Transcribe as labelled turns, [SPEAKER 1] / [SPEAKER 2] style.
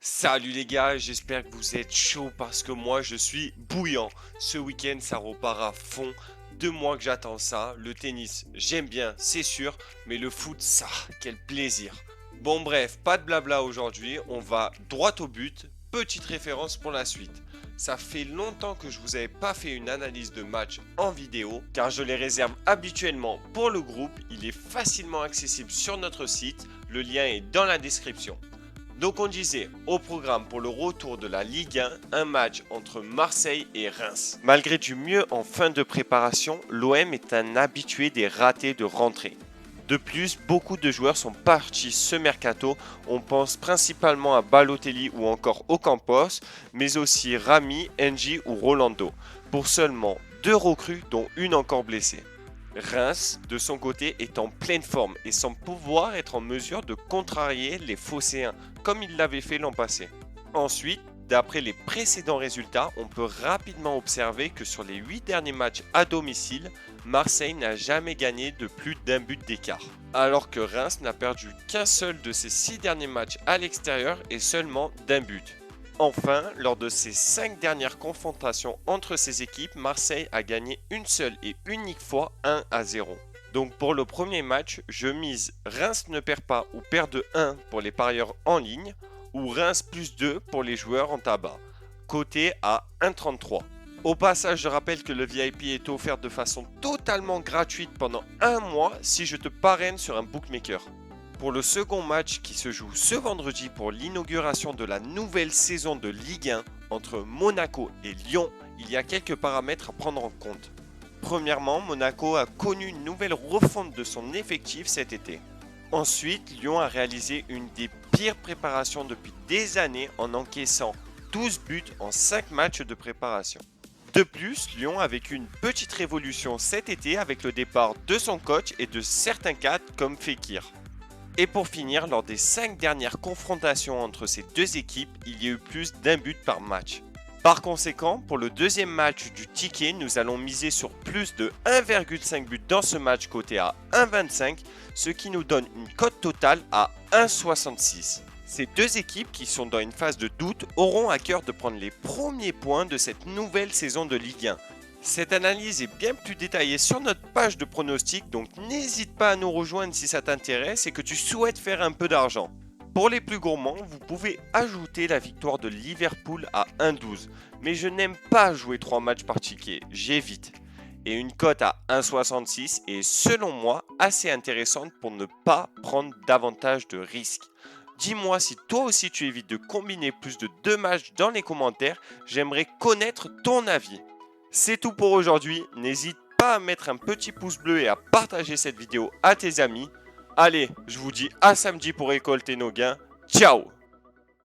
[SPEAKER 1] Salut les gars, j'espère que vous êtes chauds parce que moi je suis bouillant. Ce week-end ça repart à fond. 2 mois que j'attends ça. Le tennis, j'aime bien, c'est sûr, mais le foot, ça, quel plaisir. Bon bref, pas de blabla aujourd'hui, on va droit au but. Petite référence pour la suite. Ça fait longtemps que je vous avais pas fait une analyse de match en vidéo, car je les réserve habituellement pour le groupe. Il est facilement accessible sur notre site, le lien est dans la description. Donc on disait au programme pour le retour de la Ligue 1, un match entre Marseille et Reims. Malgré du mieux en fin de préparation, l'OM est un habitué des ratés de rentrée. De plus, beaucoup de joueurs sont partis ce mercato, on pense principalement à Balotelli ou encore Ocampos, mais aussi Rami, Engie ou Rolando, pour seulement 2 recrues dont une encore blessée. Reims, de son côté, est en pleine forme et semble pouvoir être en mesure de contrarier les Phocéens, comme il l'avait fait l'an passé. Ensuite, d'après les précédents résultats, on peut rapidement observer que sur les 8 derniers matchs à domicile, Marseille n'a jamais gagné de plus d'un but d'écart, alors que Reims n'a perdu qu'un seul de ses 6 derniers matchs à l'extérieur et seulement d'un but. Enfin, lors de ces 5 dernières confrontations entre ces équipes, Marseille a gagné une seule et unique fois 1-0. Donc pour le premier match, je mise Reims ne perd pas ou perd de 1 pour les parieurs en ligne ou Reims plus 2 pour les joueurs en tabac, coté à 1,33. Au passage, je rappelle que le VIP est offert de façon totalement gratuite pendant un mois si je te parraine sur un bookmaker. Pour le second match qui se joue ce vendredi pour l'inauguration de la nouvelle saison de Ligue 1 entre Monaco et Lyon, il y a quelques paramètres à prendre en compte. Premièrement, Monaco a connu une nouvelle refonte de son effectif cet été. Ensuite, Lyon a réalisé une des pires préparations depuis des années en encaissant 12 buts en 5 matchs de préparation. De plus, Lyon a vécu une petite révolution cet été avec le départ de son coach et de certains cadres comme Fekir. Et pour finir, lors des 5 dernières confrontations entre ces deux équipes, il y a eu plus d'un but par match. Par conséquent, pour le deuxième match du ticket, nous allons miser sur plus de 1,5 but dans ce match coté à 1,25, ce qui nous donne une cote totale à 1,66. Ces deux équipes qui sont dans une phase de doute auront à cœur de prendre les premiers points de cette nouvelle saison de Ligue 1. Cette analyse est bien plus détaillée sur notre page de pronostic, donc n'hésite pas à nous rejoindre si ça t'intéresse et que tu souhaites faire un peu d'argent. Pour les plus gourmands, vous pouvez ajouter la victoire de Liverpool à 1,12, mais je n'aime pas jouer 3 matchs par ticket, j'évite. Et une cote à 1,66 est selon moi assez intéressante pour ne pas prendre davantage de risques. Dis-moi si toi aussi tu évites de combiner plus de 2 matchs dans les commentaires, j'aimerais connaître ton avis. C'est tout pour aujourd'hui, n'hésite pas à mettre un petit pouce bleu et à partager cette vidéo à tes amis. Allez, je vous dis à samedi pour récolter nos gains. Ciao!